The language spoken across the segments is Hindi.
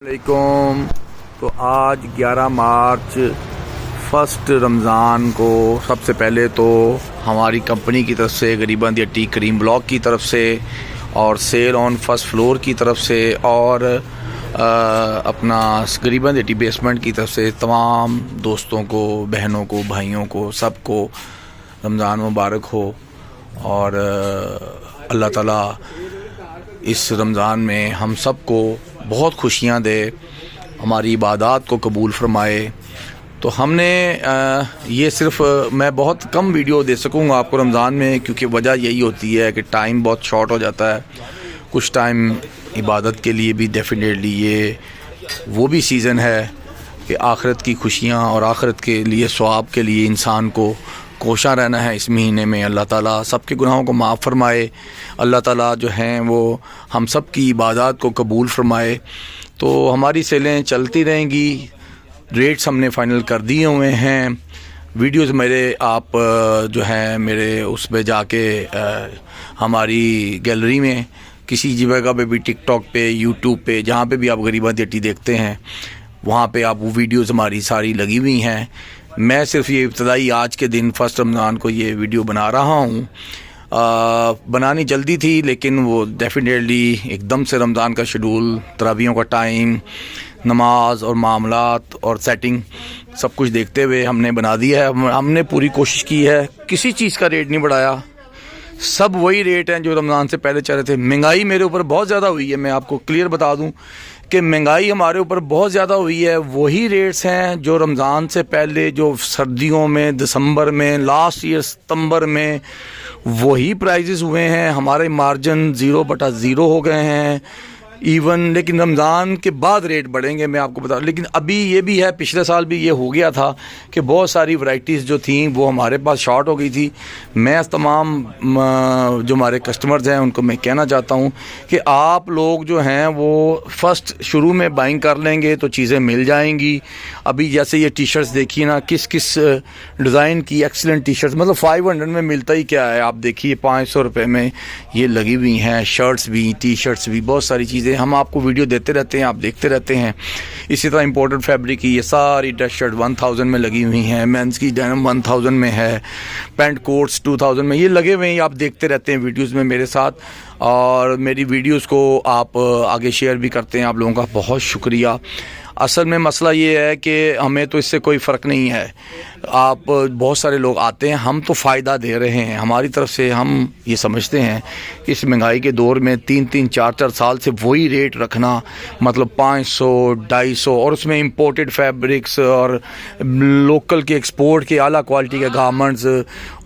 वालेकुम। तो आज 11 मार्च फर्स्ट रमज़ान को सबसे पहले तो हमारी कंपनी की तरफ से गरीबन दी हट्टी करीम ब्लॉक की तरफ से और सेल ऑन फर्स्ट फ्लोर की तरफ से और अपना गरीबन दी हट्टी बेसमेंट की तरफ से तमाम दोस्तों को, बहनों को, भाइयों को, सबको रमज़ान मुबारक हो। और अल्लाह ताला इस रमज़ान में हम सबको बहुत खुशियाँ दे, हमारी इबादत को कबूल फरमाए। तो हमने ये सिर्फ़ मैं बहुत कम वीडियो दे सकूँगा आपको रमज़ान में, क्योंकि वजह यही होती है कि टाइम बहुत शॉर्ट हो जाता है। कुछ टाइम इबादत के लिए भी डेफिनेटली ये वो भी सीज़न है कि आखिरत की खुशियाँ और आखिरत के लिए सवाब के लिए इंसान को कोशा रहना है। इस महीने में अल्लाह ताला सबके गुनाहों को माफ़ फरमाए। अल्लाह ताला जो हैं वो हम सब की इबादत को कबूल फरमाए। तो हमारी सेलें चलती रहेंगी। रेट्स हमने फ़ाइनल कर दिए हुए हैं। वीडियोस मेरे आप जो हैं मेरे उस पे जाके हमारी गैलरी में किसी जगह पे भी, टिकटॉक पे, यूट्यूब पे, जहाँ पे भी आप गरीबन दी हट्टी देखते हैं वहाँ पे आप वो वीडियोस हमारी सारी लगी हुई हैं। मैं सिर्फ ये इब्तदाई आज के दिन फर्स्ट रमज़ान को ये वीडियो बना रहा हूँ। बनानी जल्दी थी, लेकिन वो डेफिनेटली एकदम से रमज़ान का शेड्यूल, तरावियों का टाइम, नमाज और मामलात और सेटिंग सब कुछ देखते हुए हमने बना दिया है। हमने पूरी कोशिश की है, किसी चीज़ का रेट नहीं बढ़ाया, सब वही रेट हैं जो रमज़ान से पहले चल रहे थे। महंगाई मेरे ऊपर बहुत ज़्यादा हुई है, मैं आपको क्लियर बता दूं कि महंगाई हमारे ऊपर बहुत ज़्यादा हुई है। वही रेट्स हैं जो रमज़ान से पहले, जो सर्दियों में, दिसंबर में, लास्ट ईयर सितंबर में वही प्राइजेस हुए हैं। हमारे मार्जिन 0/0 हो गए हैं इवन, लेकिन रमज़ान के बाद रेट बढ़ेंगे, मैं आपको बता। लेकिन अभी ये भी है, पिछले साल भी ये हो गया था कि बहुत सारी वैरायटीज़ जो थी वो हमारे पास शॉर्ट हो गई थी। मैं तमाम जो हमारे कस्टमर्स हैं उनको मैं कहना चाहता हूँ कि आप लोग जो हैं वो फर्स्ट शुरू में बाइंग कर लेंगे तो चीज़ें मिल जाएंगी। अभी जैसे ये टी शर्ट्स देखिए ना, किस किस डिज़ाइन की एक्सीलेंट टी शर्ट्स, मतलब 500 में मिलता ही क्या है। आप देखिए 500 रुपये में ये लगी हुई हैं, शर्ट्स भी, टी शर्ट्स भी, बहुत सारी चीज़ें हम आपको वीडियो देते रहते हैं, आप देखते रहते हैं। इसी तरह इंपोर्टेड फैब्रिक की ये सारी ड्रेस शर्ट 1000 में लगी हुई हैं, मेंस की डेनिम 1000 में है, पैंट कोट्स 2000 में, ये लगे हुए हैं। आप देखते रहते हैं वीडियोस में मेरे साथ, और मेरी वीडियोस को आप आगे शेयर भी करते हैं। आप लोगों का बहुत शुक्रिया। असल में मसला ये है कि हमें तो इससे कोई फ़र्क नहीं है। आप बहुत सारे लोग आते हैं, हम तो फ़ायदा दे रहे हैं हमारी तरफ से। हम ये समझते हैं कि इस महंगाई के दौर में 3-3, 4-4 साल से वही रेट रखना, मतलब 500, 250, और उसमें इंपोर्टेड फैब्रिक्स और लोकल के एक्सपोर्ट के आला क्वालिटी के गारमेंट्स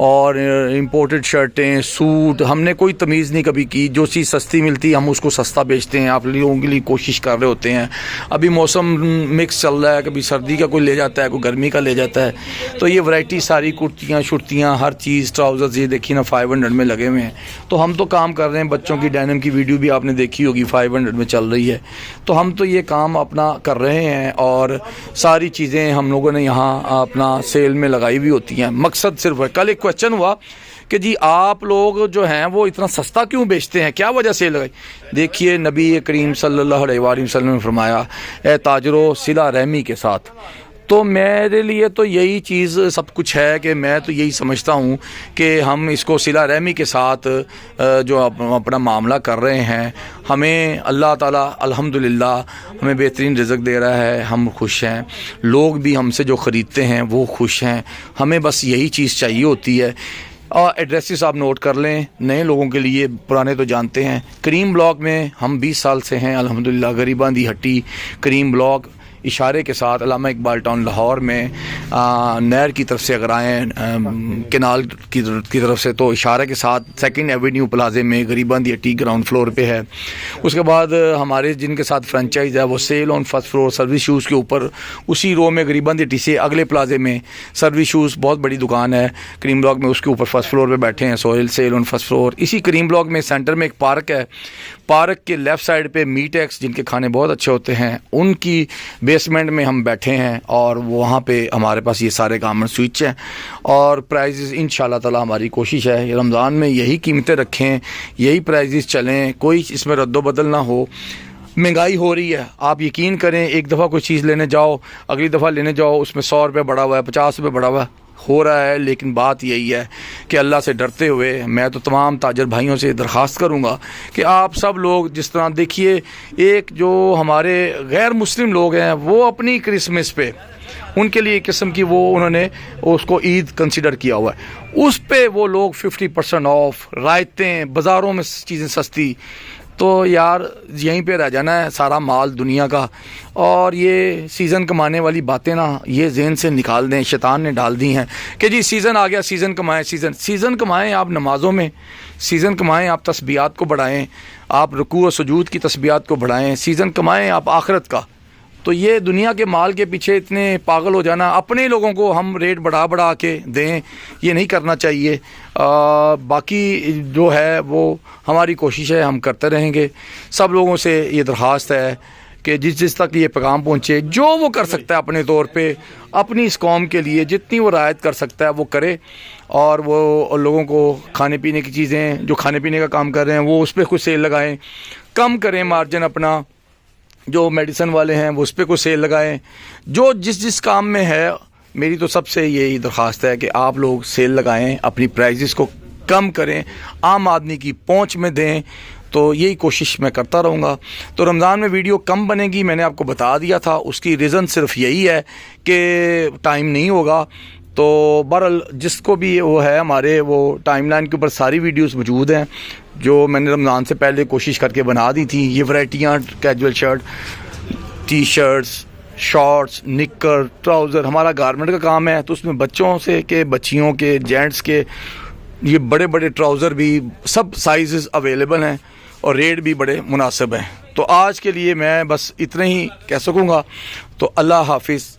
और इंपोर्टेड शर्टें, सूट, हमने कोई तमीज़ नहीं कभी की। जो चीज़ सस्ती मिलती है हम उसको सस्ता बेचते हैं। आप लोगों के लिए कोशिश कर रहे होते हैं। अभी मौसम मिक्स चल रहा है, कभी सर्दी का कोई ले जाता है, कोई गर्मी का ले जाता है। तो ये वैरायटी सारी, कुर्तियाँ, शुर्तियाँ, हर चीज़, ट्राउज़र्स, ये देखिए ना 500 में लगे हुए हैं। तो हम तो काम कर रहे हैं। बच्चों की डेनिम की वीडियो भी आपने देखी होगी, 500 में चल रही है। तो हम तो ये काम अपना कर रहे हैं और सारी चीज़ें हम लोगों ने यहाँ अपना सेल में लगाई हुई होती हैं। मकसद सिर्फ है, कल एक क्वेश्चन हुआ कि जी आप लोग जो हैं वो इतना सस्ता क्यों बेचते हैं, क्या वजह से लगाई। देखिए नबी करीम सल्लल्लाहु अलैहि वसल्लम ने फरमाया, ए ताजरो सिला रहमी के साथ। तो मेरे लिए तो यही चीज़ सब कुछ है कि मैं तो यही समझता हूँ कि हम इसको सिला रहमी के साथ जो अपना मामला कर रहे हैं, हमें अल्लाह ताला अल्हम्दुलिल्लाह हमें बेहतरीन रिज़्क़ दे रहा है, हम खुश हैं। लोग भी हमसे जो ख़रीदते हैं वो खुश हैं। हमें बस यही चीज़ चाहिए होती है। और एड्रेसेस आप नोट कर लें, नए लोगों के लिए, पुराने तो जानते हैं। करीम ब्लॉक में हम 20 साल से हैं अल्हम्दुलिल्लाह। गरीबन दी हट्टी करीम ब्लॉक, इशारे के साथ अल्लामा इकबाल टाउन लाहौर में नहर की तरफ से अगर आएँ, केनाल की तरफ से, तो इशारे के साथ 2nd एवेन्यू प्लाजे में गरीबन दी हट्टी ग्राउंड फ्लोर पे है। उसके बाद हमारे जिनके साथ फ्रेंचाइज है वो cell on first floor service shoes के ऊपर, उसी रो में गरीबन दी हट्टी से अगले प्लाजे में सर्विस शूज़, बहुत बड़ी दुकान है करीम ब्लॉक में, उसके ऊपर फर्स्ट फ्लोर पर बैठे हैं। Sohail cell on first floor. इसी करीम ब्लॉक में सेंटर में एक पार्क है, पार्क के लेफ़्ट साइड पे मीट एक्स, जिनके खाने बहुत अच्छे होते हैं, उनकी बेसमेंट में हम बैठे हैं। और वहाँ पे हमारे पास ये सारे गारमेंट स्विच हैं और प्राइजेस इंशाल्लाह ताला हमारी कोशिश है रमज़ान में यही कीमतें रखें, यही प्राइजेस चलें, कोई इसमें रद्दो बदल ना हो। महंगाई हो रही है, आप यकीन करें एक दफ़ा कोई चीज़ लेने जाओ, अगली दफ़ा लेने जाओ उसमें 100 रुपये बढ़ा हुआ है, 50 रुपये बढ़ा हुआ है, हो रहा है। लेकिन बात यही है कि अल्लाह से डरते हुए मैं तो तमाम ताजर भाइयों से दरख्वास्त करूँगा कि आप सब लोग जिस तरह देखिए, एक जो हमारे गैर मुस्लिम लोग हैं वो अपनी क्रिसमस पे उनके लिए एक किस्म की वो उन्होंने उसको ईद कंसिडर किया हुआ है, उस पे वो लोग 50% ऑफ, रायतें, बाज़ारों में चीज़ें सस्ती। तो यार यहीं पे रह जाना है सारा माल दुनिया का। और ये सीज़न कमाने वाली बातें ना ये जहन से निकाल दें, शैतान ने डाल दी हैं कि जी सीज़न आ गया, सीज़न कमाएं, सीज़न कमाएं आप नमाज़ों में, सीज़न कमाएं आप तस्बीहात को बढ़ाएं, आप रुकू और सुजूद की तस्बीहात को बढ़ाएं, सीज़न कमाएं आप आखिरत का। तो ये दुनिया के माल के पीछे इतने पागल हो जाना, अपने लोगों को हम रेट बढ़ा के दें, ये नहीं करना चाहिए। बाकी जो है वो हमारी कोशिश है, हम करते रहेंगे। सब लोगों से ये दरख्वास्त है कि जिस तक ये पैगाम पहुँचे, जो वो कर सकता है अपने तौर पे अपनी इस कौम के लिए जितनी वो रियायत कर सकता है वो करे, और वो लोगों को खाने पीने की चीज़ें जो खाने पीने का काम कर रहे हैं वो उस पर कुछ सेल लगाएं, कम करें मार्जिन अपना। जो मेडिसिन वाले हैं वो उस पर कुछ सेल लगाएं, जो जिस काम में है। मेरी तो सबसे यही दरख्वास्त है कि आप लोग सेल लगाएं, अपनी प्राइजेस को कम करें, आम आदमी की पहुंच में दें। तो यही कोशिश मैं करता रहूँगा। तो रमज़ान में वीडियो कम बनेगी, मैंने आपको बता दिया था। उसकी रीज़न सिर्फ यही है कि टाइम नहीं होगा। तो बहरहाल जिसको भी वो है, हमारे वो टाइमलाइन के ऊपर सारी वीडियोस मौजूद हैं जो मैंने रमज़ान से पहले कोशिश करके बना दी थी। ये वैराइटियाँ, casual shirt, T shirts, shorts, knicker, trouser, हमारा गारमेंट का काम है। तो उसमें बच्चों से के, बच्चियों के, जेंट्स के, ये बड़े बड़े ट्राउज़र भी सब साइज़ अवेलेबल हैं और रेट भी बड़े मुनासिब हैं। तो आज के लिए मैं बस इतना ही कह सकूँगा। तो अल्लाह हाफिज़।